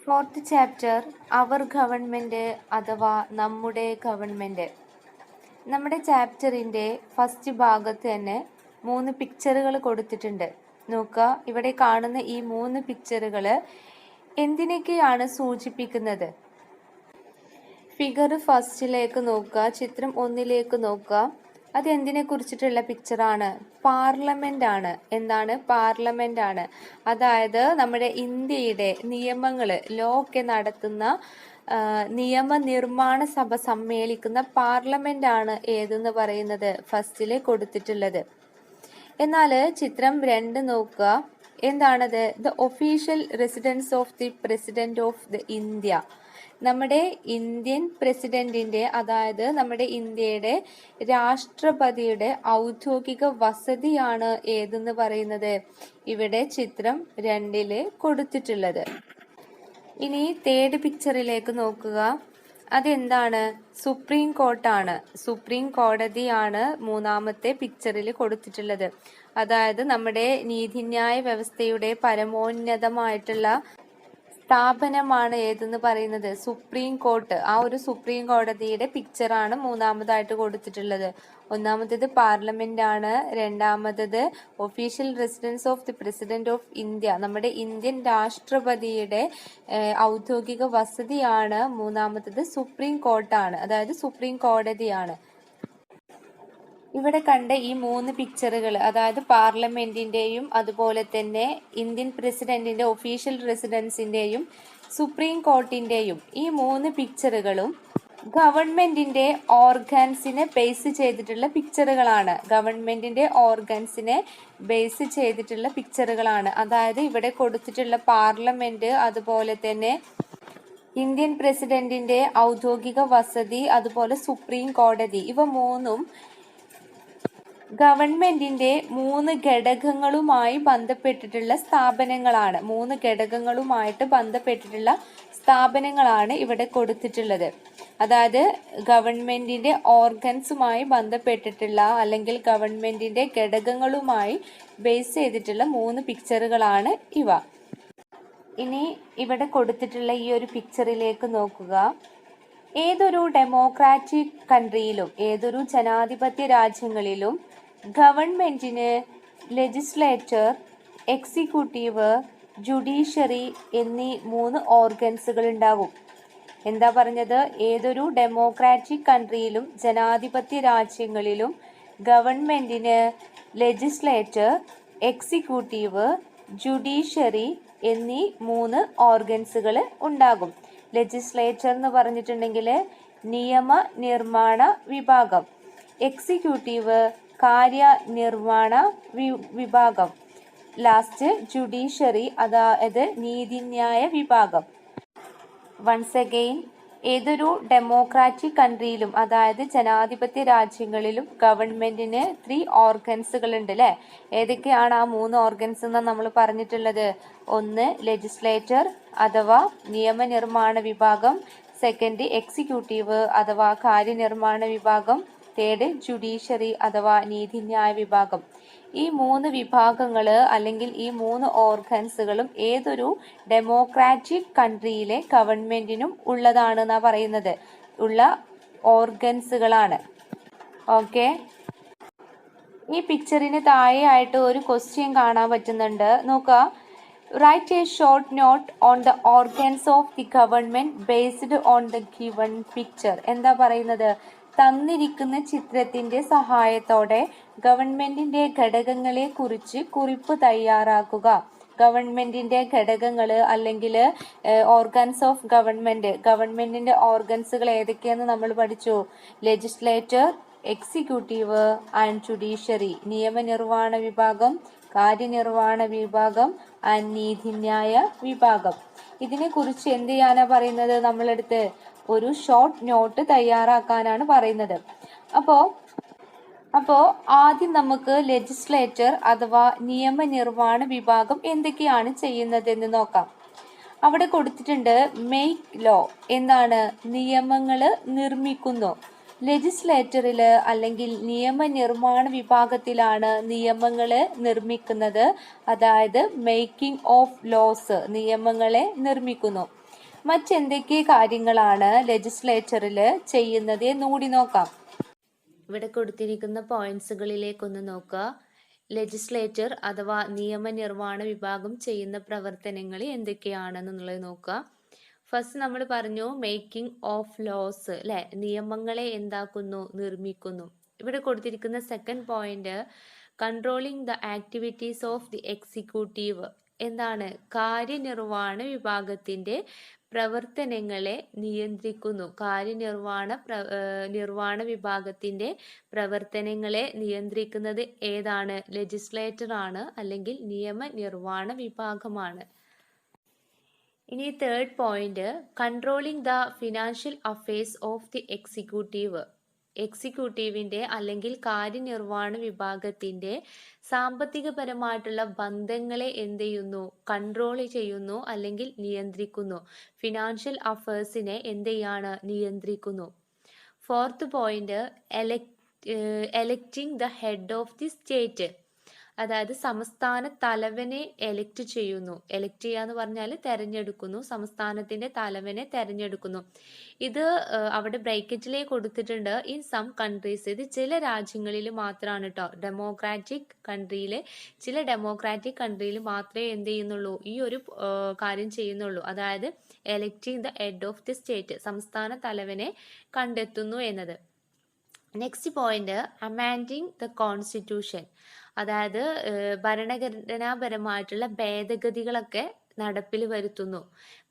Fourth chapter അവർ government അഥവാ നമ്മുടെ government. നമ്മുടെ ചാപ്റ്ററിൻ്റെ ഫസ്റ്റ് ഭാഗത്ത് തന്നെ 3 പിക്ചറുകൾ കൊടുത്തിട്ടുണ്ട്. നോക്കുക, ഇവിടെ കാണുന്ന ഈ 3 പിക്ചറുകൾ എന്തിനൊക്കെയാണ് സൂചിപ്പിക്കുന്നത്? ഫിഗർ ഫസ്റ്റിലേക്ക് നോക്കുക, ചിത്രം 1ലേക്ക് നോക്കുക. അത് എന്തിനെ കുറിച്ചിട്ടുള്ള പിക്ചറാണ്? പാർലമെന്റ് ആണ്. എന്താണ്? പാർലമെന്റ് ആണ്. അതായത് നമ്മുടെ ഇന്ത്യയുടെ നിയമങ്ങൾ, ലോ ഒക്കെ നടത്തുന്ന നിയമനിർമ്മാണ സഭ സമ്മേളിക്കുന്ന പാർലമെന്റ് ആണ് ഏതെന്ന് പറയുന്നത് ഫസ്റ്റില് കൊടുത്തിട്ടുള്ളത്. എന്നാൽ ചിത്രം 2 നോക്കുക, എന്താണത്? The official residence of the president of the India. നമ്മുടെ ഇന്ത്യൻ പ്രസിഡന്റിന്റെ, അതായത് നമ്മുടെ ഇന്ത്യയുടെ രാഷ്ട്രപതിയുടെ ഔദ്യോഗിക വസതിയാണ് ഏതെന്ന് പറയുന്നത് ഇവിടെ ചിത്രം 2 കൊടുത്തിട്ടുള്ളത്. ഇനി തേർഡ് പിക്ചറിലേക്ക് നോക്കുക. അതെന്താണ്? സുപ്രീം കോർട്ടാണ്. സുപ്രീം കോടതിയാണ് 3ാമത്തെ പിക്ചറിൽ കൊടുത്തിട്ടുള്ളത്. അതായത് നമ്മുടെ നീതിന്യായ വ്യവസ്ഥയുടെ പരമോന്നതമായിട്ടുള്ള സ്ഥാപനമാണ് ഏതെന്ന് പറയുന്നത് സുപ്രീം കോർട്ട്. ആ ഒരു സുപ്രീം കോടതിയുടെ പിക്ചറാണ് 3ാമതായിട്ട് കൊടുത്തിട്ടുള്ളത്. 1ാമത്തേത് പാർലമെന്റ് ആണ്, 2ാമത്തേത് official residence of the president of India, നമ്മുടെ ഇന്ത്യൻ രാഷ്ട്രപതിയുടെ ഔദ്യോഗിക വസതിയാണ്, 3ാമത്തേത് സുപ്രീം കോർട്ടാണ്, അതായത് സുപ്രീം കോടതിയാണ്. ഇവിടെ കണ്ട ഈ 3 പിക്ചറുകൾ, അതായത് പാർലമെന്റിന്റെയും അതുപോലെ തന്നെ ഇന്ത്യൻ പ്രസിഡന്റിന്റെ ഒഫീഷ്യൽ റെസിഡൻസിന്റെയും സുപ്രീം കോർട്ടിന്റെയും ഈ 3 പിക്ചറുകളും ഗവൺമെന്റിന്റെ ഓർഗൻസിനെ ബേസ് ചെയ്തിട്ടുള്ള പിക്ചറുകളാണ്. ഗവൺമെന്റിന്റെ ഓർഗൻസിനെ ബേസ് ചെയ്തിട്ടുള്ള പിക്ചറുകളാണ്. അതായത് ഇവിടെ കൊടുത്തിട്ടുള്ള പാർലമെന്റ്, അതുപോലെ തന്നെ ഇന്ത്യൻ പ്രസിഡന്റിന്റെ ഔദ്യോഗിക വസതി, അതുപോലെ സുപ്രീം കോടതി, ഇവ 3ഉം ഗവൺമെന്റിന്റെ 3 ഘടകങ്ങളുമായി ബന്ധപ്പെട്ടിട്ടുള്ള സ്ഥാപനങ്ങളാണ്. 3 ഘടകങ്ങളുമായിട്ട് ബന്ധപ്പെട്ടിട്ടുള്ള സ്ഥാപനങ്ങളാണ് ഇവിടെ കൊടുത്തിട്ടുള്ളത്. അതായത് ഗവൺമെന്റിന്റെ ഓർഗൻസുമായി ബന്ധപ്പെട്ടിട്ടുള്ള അല്ലെങ്കിൽ ഗവൺമെന്റിന്റെ ഘടകങ്ങളുമായി ബേസ് ചെയ്തിട്ടുള്ള 3 പിക്ചറുകളാണ് ഇവ. ഇനി ഇവിടെ കൊടുത്തിട്ടുള്ള ഈ ഒരു പിക്ചറിലേക്ക് നോക്കുക. ഏതൊരു ഡെമോക്രാറ്റിക് കൺട്രിയിലും, ഏതൊരു ജനാധിപത്യ രാജ്യങ്ങളിലും ഗവൺമെന്റിന് ലെജിസ്ലേച്ചർ, എക്സിക്യൂട്ടീവ്, ജുഡീഷ്യറി എന്നീ 3 ഓർഗൻസുകൾ ഉണ്ടാകും. എന്താ പറഞ്ഞത്? ഏതൊരു ഡെമോക്രാറ്റിക് കൺട്രിയിലും ജനാധിപത്യ രാജ്യങ്ങളിലും ഗവൺമെന്റിന് ലെജിസ്ലേച്ചർ, എക്സിക്യൂട്ടീവ്, ജുഡീഷ്യറി എന്നീ 3 ഓർഗൻസുകൾ ഉണ്ടാകും. ലെജിസ്ലേച്ചർ എന്ന് പറഞ്ഞിട്ടുണ്ടെങ്കിൽ നിയമനിർമ്മാണ വിഭാഗം, എക്സിക്യൂട്ടീവ് കാര്യനിർവഹണ വിഭാഗം, ലാസ്റ്റ് ജുഡീഷ്യറി അതായത് നീതിന്യായ വിഭാഗം. വൺസ് അഗെയിൻ, ഏതൊരു ഡെമോക്രാറ്റിക് കൺട്രിയിലും അതായത് ജനാധിപത്യ രാജ്യങ്ങളിലും ഗവൺമെന്റിന് 3 ഓർഗൻസുകൾ ഉണ്ട് അല്ലെ. ഏതൊക്കെയാണ് ആ 3 ഓർഗൻസ് എന്ന് നമ്മൾ പറഞ്ഞിട്ടുള്ളത്? 1 ലെജിസ്ലേച്ചർ അഥവാ നിയമനിർമ്മാണ വിഭാഗം, 2 എക്സിക്യൂട്ടീവ് അഥവാ കാര്യനിർമ്മാണ വിഭാഗം, 3 ജുഡീഷ്യറി അഥവാ നീതിന്യായ വിഭാഗം. ഈ 3 വിഭാഗങ്ങൾ അല്ലെങ്കിൽ ഈ 3 ഓർഗൻസുകളും ഏതൊരു ഡെമോക്രാറ്റിക് കൺട്രിയിലെ ഗവൺമെന്റിനും ഉള്ളതാണെന്നാ പറയുന്നത്, ഉള്ള ഓർഗൻസുകളാണ്. ഓക്കെ, ഈ പിക്ചറിന് താഴെയായിട്ട് ഒരു ക്വസ്റ്റ്യൻ കാണാൻ പറ്റുന്നുണ്ട്. നോക്കുക. Write a short note on the organs of the government based on the given picture. എന്താ പറയുന്നത്? തന്നിരിക്കുന്ന ചിത്രത്തിന്റെ സഹായത്തോടെ ഗവൺമെന്റിന്റെ ഘടകങ്ങളെ കുറിച്ച് കുറിപ്പ് തയ്യാറാക്കുക. ഗവൺമെന്റിന്റെ ഘടകങ്ങൾ അല്ലെങ്കിൽ ഓർഗൻസ് ഓഫ് ഗവൺമെന്റിന്റെ ഓർഗൻസുകൾ ഏതൊക്കെയാന്ന് നമ്മൾ പഠിച്ചു. ലെജിസ്ലേച്ചർ, എക്സിക്യൂട്ടീവ് ആൻഡ് ജുഡീഷ്യറി, നിയമനിർവഹണ വിഭാഗം, കാര്യനിർവഹണ വിഭാഗം ആൻഡ് നീതിന്യായ വിഭാഗം. ഇതിനെ കുറിച്ച് എന്ത് ചെയ്യാനാ പറയുന്നത്? നമ്മളെടുത്ത് ഒരു ഷോർട്ട് നോട്ട് തയ്യാറാക്കാനാണ് പറയുന്നത്. അപ്പോ ആദ്യം നമുക്ക് ലെജിസ്ലേച്ചർ അഥവാ നിയമനിർവഹണ വിഭാഗം എന്തൊക്കെയാണ് ചെയ്യുന്നതെന്ന് നോക്കാം. അവിടെ കൊടുത്തിട്ടുണ്ട് മേക്ക് ലോ. എന്താണ്? നിയമങ്ങൾ നിർമ്മിക്കുന്നു. ലെജിസ്ലേച്ചറിൽ അല്ലെങ്കിൽ നിയമനിർമ്മാണ വിഭാഗത്തിലാണ് നിയമങ്ങൾ നിർമ്മിക്കുന്നത്. അതായത് മേക്കിംഗ് ഓഫ് ലോസ്, നിയമങ്ങളെ നിർമ്മിക്കുന്നു. മറ്റെന്തൊക്കെ കാര്യങ്ങളാണ് ലെജിസ്ലേച്ചറിൽ ചെയ്യുന്നത് എന്നുകൂടി നോക്കാം. ഇവിടെ കൊടുത്തിരിക്കുന്ന പോയിന്റ്സുകളിലേക്കൊന്ന് നോക്കുക. ലെജിസ്ലേച്ചർ അഥവാ നിയമനിർവ്വഹണ വിഭാഗം ചെയ്യുന്ന പ്രവർത്തനങ്ങൾ എന്തൊക്കെയാണെന്നുള്ളത് നോക്കുക. ഫസ്റ്റ് നമ്മൾ പറഞ്ഞു മേക്കിംഗ് ഓഫ് ലോസ്, അല്ലെ, നിയമങ്ങളെ എന്താക്കുന്നു, നിർമ്മിക്കുന്നു. ഇവിടെ കൊടുത്തിരിക്കുന്ന second point controlling the activities of the executive, എന്താണ്, കാര്യനിർവ്വഹണ വിഭാഗത്തിന്റെ പ്രവർത്തനങ്ങളെ നിയന്ത്രിക്കുന്നു. നിർവ്വഹണ വിഭാഗത്തിന്റെ പ്രവർത്തനങ്ങളെ നിയന്ത്രിക്കുന്നത് ഏതാണ്? ലെജിസ്ലേറ്റർ ആണ്, അല്ലെങ്കിൽ നിയമനിർവ്വഹണ വിഭാഗമാണ്. ഇനി third point controlling the financial affairs of the executive. എക്സിക്യൂട്ടീവിന്റെ അല്ലെങ്കിൽ കാര്യനിർവ്വഹണ വിഭാഗത്തിന്റെ സാമ്പത്തികപരമായിട്ടുള്ള ബന്ധങ്ങളെ എന്ത് ചെയ്യുന്നു? കൺട്രോൾ ചെയ്യുന്നു അല്ലെങ്കിൽ നിയന്ത്രിക്കുന്നു. ഫിനാൻഷ്യൽ അഫയേഴ്സിനെ എന്ത് ചെയ്യാണ്? നിയന്ത്രിക്കുന്നു. Fourth point electing the head of the state, അതായത് സംസ്ഥാന തലവനെ എലക്ട് ചെയ്യുന്നു. എലക്ട് ചെയ്യാന്ന് പറഞ്ഞാൽ തെരഞ്ഞെടുക്കുന്നു. സംസ്ഥാനത്തിന്റെ തലവനെ തെരഞ്ഞെടുക്കുന്നു. ഇത് അവിടെ ബ്രേക്കറ്റിലേക്ക് കൊടുത്തിട്ടുണ്ട്. ഇൻ സം കൺട്രീസ്, ഇത് ചില രാജ്യങ്ങളിൽ മാത്രമാണ് കേട്ടോ. ചില ഡെമോക്രാറ്റിക് കൺട്രിയിൽ മാത്രമേ എന്ത് ചെയ്യുന്നുള്ളൂ? ഈ ഒരു കാര്യം ചെയ്യുന്നുള്ളൂ. അതായത് electing the head of the state, സംസ്ഥാന തലവനെ കണ്ടെത്തുന്നു എന്നത്. Next point amending the constitution, അതായത് ഭരണഘടനാപരമായിട്ടുള്ള ഭേദഗതികളൊക്കെ നടപ്പിൽ വരുത്തുന്നു.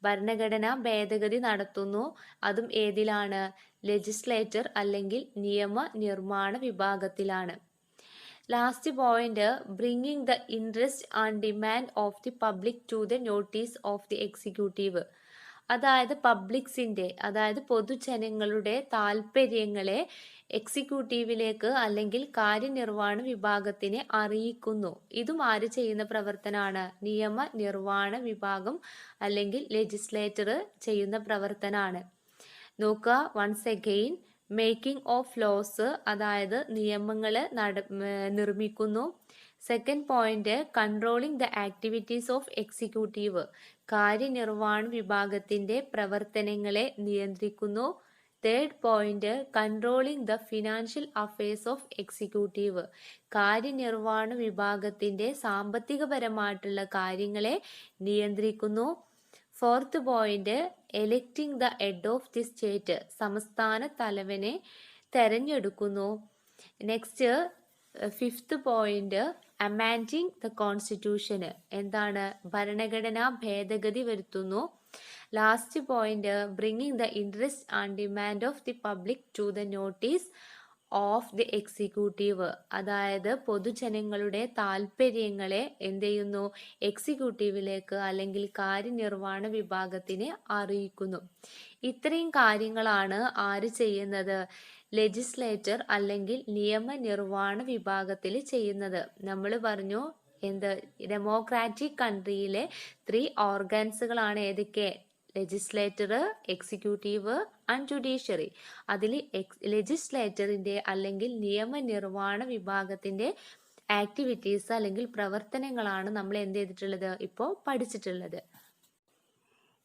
ഭരണഘടനാ ഭേദഗതി നടത്തുന്നു. അതും ഏതിലാണ്? ലെജിസ്ലേച്ചർ അല്ലെങ്കിൽ നിയമനിർമ്മാണ വിഭാഗത്തിലാണ്. Last point bringing the interest and demand of the public to the notice of the executive, അതായത് പബ്ലിക്സിന്റെ, അതായത് പൊതുജനങ്ങളുടെ താല്പര്യങ്ങളെ എക്സിക്യൂട്ടീവിലേക്ക് അല്ലെങ്കിൽ കാര്യനിർവ്വഹണ വിഭാഗത്തിനെ അറിയിക്കുന്നു. ഇതും ആര് ചെയ്യുന്ന പ്രവർത്തനമാണ്? നിയമനിർവ്വഹണ വിഭാഗം അല്ലെങ്കിൽ ലെജിസ്ലേറ്റർ ചെയ്യുന്ന പ്രവർത്തനമാണ്. നോക്കുക, once again making of laws, അതായത് നിയമങ്ങൾ നിർമ്മിക്കുന്നു. Second point controlling the activities of executive, കാര്യനിർവ്വഹണ വിഭാഗത്തിന്റെ പ്രവർത്തനങ്ങളെ നിയന്ത്രിക്കുന്നു. Third point controlling the financial affairs of executive, കാര്യനിർവ്വഹണ വിഭാഗത്തിന്റെ സാമ്പത്തികപരമായിട്ടുള്ള കാര്യങ്ങളെ നിയന്ത്രിക്കുന്നു. Fourth point electing the head of the state, സംസ്ഥാന തലവനെ തെരഞ്ഞെടുക്കുന്നു. Next fifth point amending the constitution, എന്താണ്, ഭരണഘടനാ ഭേദഗതി വരുത്തുന്നു. Last point bringing the interest and demand of the public to the notice of the executive, അതായത് പൊതുജനങ്ങളുടെ താല്പര്യങ്ങളെ എന്ത് ചെയ്യുന്നു? എക്സിക്യൂട്ടീവിലേക്ക് അല്ലെങ്കിൽ കാര്യനിർവ്വഹണ വിഭാഗത്തിനെ അറിയിക്കുന്നു. ഇത്രയും കാര്യങ്ങളാണ് ആര് ചെയ്യുന്നത്? ലെജിസ്ലേച്ചർ അല്ലെങ്കിൽ നിയമനിർവ്വഹണ വിഭാഗത്തിൽ ചെയ്യുന്നത്. നമ്മൾ പറഞ്ഞു എന്ത്, ഡെമോക്രാറ്റിക് കൺട്രിയിലെ 3 ഓർഗൻസുകളാണ് ഏതൊക്കെ? Legislator, executive and judiciary. അതിൽ ലെജിസ്ലേറ്ററിന്റെ അല്ലെങ്കിൽ നിയമനിർവ്വഹണ വിഭാഗത്തിന്റെ ആക്ടിവിറ്റീസ് അല്ലെങ്കിൽ പ്രവർത്തനങ്ങളാണ് നമ്മൾ എന്ത് ചെയ്തിട്ടുള്ളത്? ഇപ്പോൾ പഠിച്ചിട്ടുള്ളത്.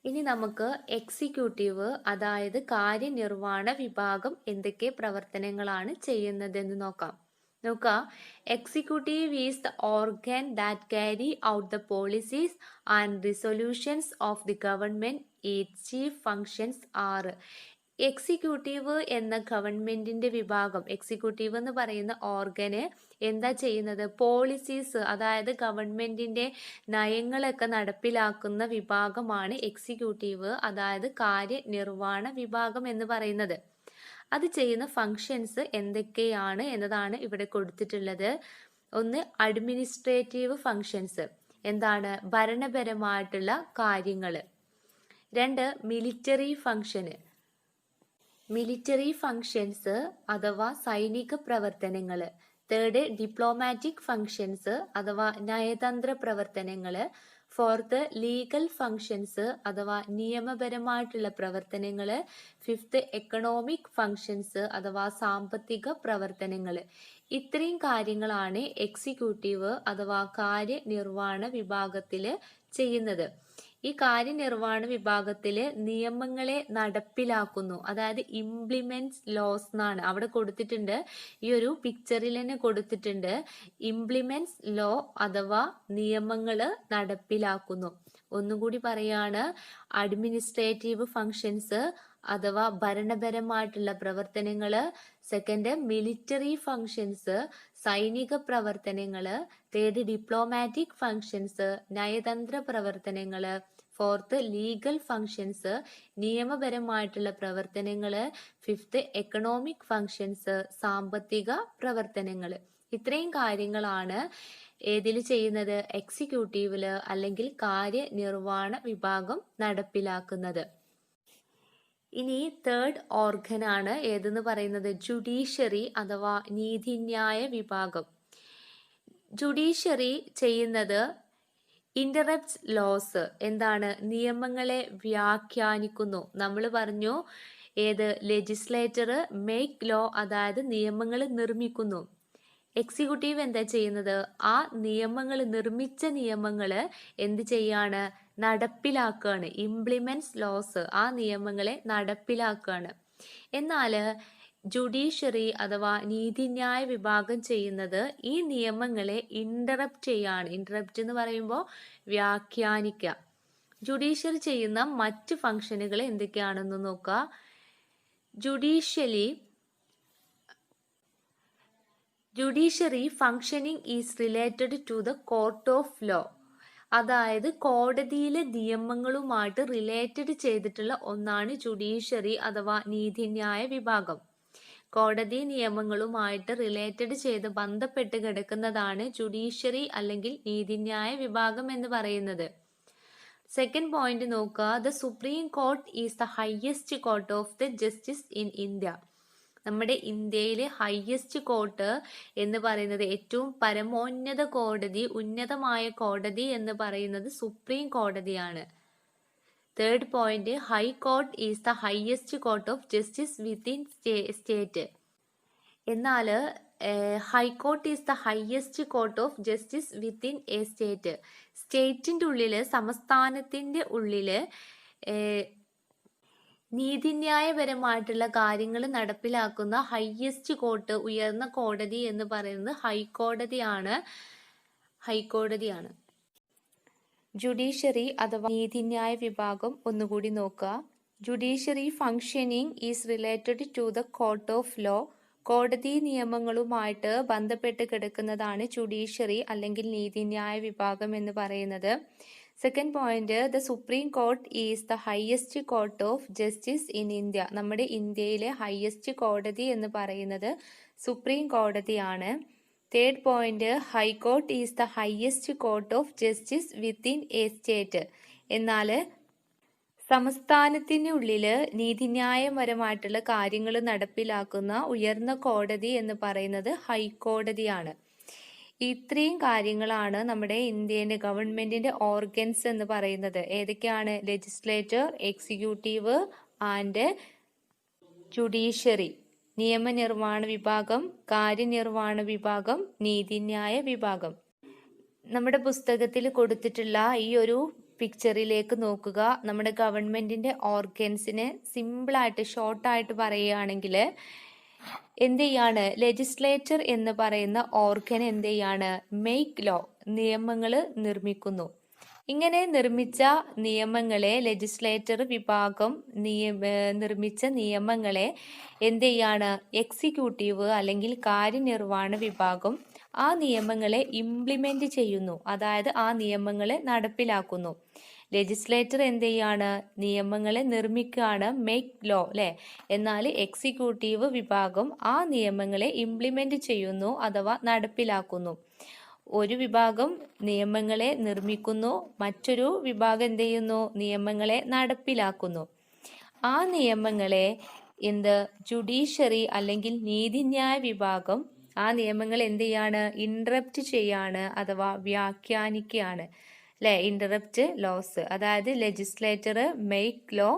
ഇനി നമുക്ക് എക്സിക്യൂട്ടീവ്, അതായത് കാര്യനിർവ്വഹണ വിഭാഗം എന്തൊക്കെ പ്രവർത്തനങ്ങളാണ് ചെയ്യുന്നതെന്ന് നോക്കാം. Executive is the organ that carry out the policies and resolutions of the government. Its chief functions are. Executive എന്ന ഗവൺമെന്റിന്റെ വിഭാഗം, എക്സിക്യൂട്ടീവ് എന്ന് പറയുന്ന ഓർഗന് എന്താ ചെയ്യുന്നത്? പോളിസീസ്, അതായത് ഗവൺമെന്റിന്റെ നയങ്ങളൊക്കെ നടപ്പിലാക്കുന്ന വിഭാഗമാണ് എക്സിക്യൂട്ടീവ്, അതായത് കാര്യനിർവ്വഹണ വിഭാഗം എന്ന് പറയുന്നത്. അത് ചെയ്യുന്ന ഫങ്ഷൻസ് എന്തൊക്കെയാണ് എന്നതാണ് ഇവിടെ കൊടുത്തിട്ടുള്ളത്. ഒന്ന് അഡ്മിനിസ്ട്രേറ്റീവ് ഫങ്ഷൻസ്, എന്താണ്, ഭരണപരമായിട്ടുള്ള കാര്യങ്ങൾ. 2 മിലിറ്ററി ഫങ്ഷൻസ് അഥവാ സൈനിക പ്രവർത്തനങ്ങൾ. 3 ഡിപ്ലോമാറ്റിക് ഫങ്ഷൻസ് അഥവാ നയതന്ത്ര പ്രവർത്തനങ്ങൾ. 4 ലീഗൽ ഫങ്ഷൻസ് അഥവാ നിയമപരമായിട്ടുള്ള പ്രവർത്തനങ്ങൾ. 5 എക്കണോമിക് ഫങ്ഷൻസ് അഥവാ സാമ്പത്തിക പ്രവർത്തനങ്ങൾ. ഇത്രയും കാര്യങ്ങളാണ് എക്സിക്യൂട്ടീവ് അഥവാ കാര്യനിർവ്വഹണ വിഭാഗത്തിൽ ചെയ്യുന്നത്. ഈ കാര്യനിർവഹണ വിഭാഗത്തില് നിയമങ്ങളെ നടപ്പിലാക്കുന്നു, അതായത് ഇംപ്ലിമെന്റ്സ് ലോസ് എന്നാണ് അവിടെ കൊടുത്തിട്ടുണ്ട്. ഈ ഒരു പിക്ചറിൽ തന്നെ കൊടുത്തിട്ടുണ്ട്. ഇംപ്ലിമെന്റ്സ് ലോ അഥവാ നിയമങ്ങള് നടപ്പിലാക്കുന്നു. ഒന്നുകൂടി പറയാണ്, അഡ്മിനിസ്ട്രേറ്റീവ് ഫങ്ഷൻസ് അഥവാ ഭരണപരമായിട്ടുള്ള പ്രവർത്തനങ്ങള്. സെക്കൻഡ്, മിലിറ്ററി ഫങ്ഷൻസ് സൈനിക പ്രവർത്തനങ്ങള്. തേർഡ്, ഡിപ്ലോമാറ്റിക് ഫങ്ഷൻസ് നയതന്ത്ര പ്രവർത്തനങ്ങള്. ഫോർത്ത്, ലീഗൽ ഫങ്ഷൻസ് നിയമപരമായിട്ടുള്ള പ്രവർത്തനങ്ങള്. ഫിഫ്ത്ത്, എക്കണോമിക് ഫങ്ഷൻസ് സാമ്പത്തിക പ്രവർത്തനങ്ങള്. ഇത്രയും കാര്യങ്ങളാണ് ഏതിൽ ചെയ്യുന്നത്? എക്സിക്യൂട്ടീവില് അല്ലെങ്കിൽ കാര്യനിർവഹണ വിഭാഗം നടപ്പിലാക്കുന്നത്. ഇനി തേർഡ് ഓർഗൻ ആണ് ഏതെന്ന് പറയുന്നത്? ജുഡീഷ്യറി അഥവാ നീതിന്യായ വിഭാഗം. ജുഡീഷ്യറി ചെയ്യുന്നത് ഇന്ററപ്റ്റ്സ് ലോസ്. എന്താണ്? നിയമങ്ങളെ വ്യാഖ്യാനിക്കുന്നു. നമ്മൾ പറഞ്ഞു ഏത്? ലെജിസ്ലേറ്റർ മേക്ക് ലോ, അതായത് നിയമങ്ങൾ നിർമ്മിക്കുന്നു. എക്സിക്യൂട്ടീവ് എന്താ ചെയ്യുന്നത്? ആ നിയമങ്ങൾ, നിർമ്മിച്ച നിയമങ്ങൾ എന്ത് ചെയ്യാണ്? നടപ്പിലാക്കുകയാണ്. ഇംപ്ലിമെന്റ്സ് ലോസ്, ആ നിയമങ്ങളെ നടപ്പിലാക്കുകയാണ്. എന്നാൽ ജുഡീഷ്യറി അഥവാ നീതിന്യായ വിഭാഗം ചെയ്യുന്നത് ഈ നിയമങ്ങളെ ഇന്ററപ്റ്റ് ചെയ്യാണ്. ഇന്ററപ്റ്റ് എന്ന് പറയുമ്പോൾ വ്യാഖ്യാനിക്കുക. ജുഡീഷ്യറി ചെയ്യുന്ന മറ്റ് ഫംഗ്ഷനുകൾ എന്തൊക്കെയാണെന്ന് നോക്കുക. Judiciary functioning is related to the court of law. അതായത് കോടതിയിലെ നിയമങ്ങളുമായിട്ട് റിലേറ്റഡ് ചെയ്തിട്ടുള്ള ഒന്നാണ് ജുഡീഷ്യറി അഥവാ നീതിന്യായ വിഭാഗം. കോടതി നിയമങ്ങളുമായിട്ട് റിലേറ്റഡ് ചെയ്ത് ബന്ധപ്പെട്ട് കിടക്കുന്നതാണ് ജുഡീഷ്യറി അല്ലെങ്കിൽ നീതിന്യായ വിഭാഗം എന്ന് പറയുന്നത്. സെക്കൻഡ് പോയിന്റ് നോക്കുക. The supreme court is the highest court of the justice in India. നമ്മുടെ ഇന്ത്യയിലെ ഹയസ്റ്റ് കോർട്ട് എന്ന് പറയുന്നത്, ഏറ്റവും പരമോന്നത കോടതി, ഉന്നതമായ കോടതി എന്ന് പറയുന്നത് സുപ്രീം കോടതിയാണ്. Third point, high court is the highest court of justice within state. എന്നാൽ high court is the highest court of justice within a state. സ്റ്റേറ്റിന്റെ ഉള്ളില്, സംസ്ഥാനത്തിന്റെ ഉള്ളില് നീതിന്യായപരമായിട്ടുള്ള കാര്യങ്ങൾ നടപ്പിലാക്കുന്ന ഹയസ്റ്റ് കോർട്ട്, ഉയർന്ന കോടതി എന്ന് പറയുന്നത് ഹൈക്കോടതിയാണ്. ജുഡീഷ്യറി അഥവാ നീതിന്യായ വിഭാഗം ഒന്നുകൂടി നോക്കുക. Judiciary functioning is related to the court of law. കോടതി നിയമങ്ങളുമായിട്ട് ബന്ധപ്പെട്ട് കിടക്കുന്നതാണ് ജുഡീഷ്യറി അല്ലെങ്കിൽ നീതിന്യായ വിഭാഗം എന്ന് പറയുന്നത്. Second point, the supreme court is the highest court of justice in India. നമ്മുടെ ഇന്ത്യയിലെ ഹയസ്റ്റ് കോടതി എന്ന് പറയുന്നത് സുപ്രീം കോടതിയാണ്. Third point, high court is the highest court of justice within a state. എന്നാൽ സംസ്ഥാനത്തിനുള്ളില് നീതിന്യായപരമായിട്ടുള്ള കാര്യങ്ങൾ നടപ്പിലാക്കുന്ന ഉയർന്ന കോടതി എന്ന് പറയുന്നത് ഹൈക്കോടതിയാണ്. ഇത്രയും കാര്യങ്ങളാണ് നമ്മുടെ ഇന്ത്യന്റെ ഗവൺമെന്റിന്റെ ഓർഗൻസ് എന്ന് പറയുന്നത്. ഏതൊക്കെയാണ്? Legislature, executive and judiciary. നിയമനിർവ്വഹണ വിഭാഗം, കാര്യനിർവ്വഹണ വിഭാഗം, നീതിന്യായ വിഭാഗം. നമ്മുടെ പുസ്തകത്തിൽ കൊടുത്തിട്ടുള്ള ഈ ഒരു പിക്ചറിലേക്ക് നോക്കുക. നമ്മുടെ ഗവൺമെന്റിന്റെ ഓർഗൻസിനെ സിമ്പിളായിട്ട് ഷോർട്ടായിട്ട് പറയുകയാണെങ്കിൽ എന്ത് ചെയ്യാണ്? ലെജിസ്ലേച്ചർ എന്ന് പറയുന്ന ഓർഗൻ എന്ത് ചെയ്യാണ്? മേക്ക് ലോ, നിയമങ്ങൾ നിർമ്മിക്കുന്നു. ഇങ്ങനെ നിർമ്മിച്ച നിയമങ്ങളെ, ലെജിസ്ലേച്ചർ വിഭാഗം നിർമ്മിച്ച നിയമങ്ങളെ എന്ത് ചെയ്യാണ്? എക്സിക്യൂട്ടീവ് അല്ലെങ്കിൽ കാര്യനിർവ്വഹണ വിഭാഗം ആ നിയമങ്ങളെ ഇംപ്ലിമെന്റ് ചെയ്യുന്നു, അതായത് ആ നിയമങ്ങളെ നടപ്പിലാക്കുന്നു. ലെജിസ്ലേറ്റർ എന്ത് ചെയ്യാണ്? നിയമങ്ങളെ നിർമ്മിക്കുകയാണ്, മേക്ക് ലോ അല്ലെ. എന്നാൽ എക്സിക്യൂട്ടീവ് വിഭാഗം ആ നിയമങ്ങളെ ഇംപ്ലിമെന്റ് ചെയ്യുന്നു അഥവാ നടപ്പിലാക്കുന്നു. ഒരു വിഭാഗം നിയമങ്ങളെ നിർമ്മിക്കുന്നു, മറ്റൊരു വിഭാഗം എന്ത് ചെയ്യുന്നു? നിയമങ്ങളെ നടപ്പിലാക്കുന്നു. ആ നിയമങ്ങളെ ജുഡീഷ്യറി അല്ലെങ്കിൽ നീതിന്യായ വിഭാഗം ആ നിയമങ്ങൾ എന്ത് ചെയ്യാണ്? ഇന്ററപ്റ്റ് ചെയ്യാണ് അഥവാ വ്യാഖ്യാനിക്കുകയാണ് അല്ലെ. ഇന്ററപ്റ്റ് ലോസ്, അതായത് legislator make law,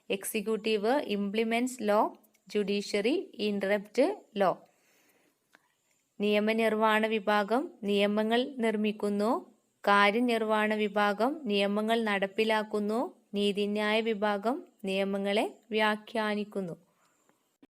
executive implements law, judiciary interrupt law. നിയമനിർവ്വഹണ വിഭാഗം നിയമങ്ങൾ നിർമ്മിക്കുന്നു, കാര്യനിർവഹണ വിഭാഗം നിയമങ്ങൾ നടപ്പിലാക്കുന്നു. നീതിന്യായ വിഭാഗം നിയമങ്ങളെ വ്യാഖ്യാനിക്കുന്നു.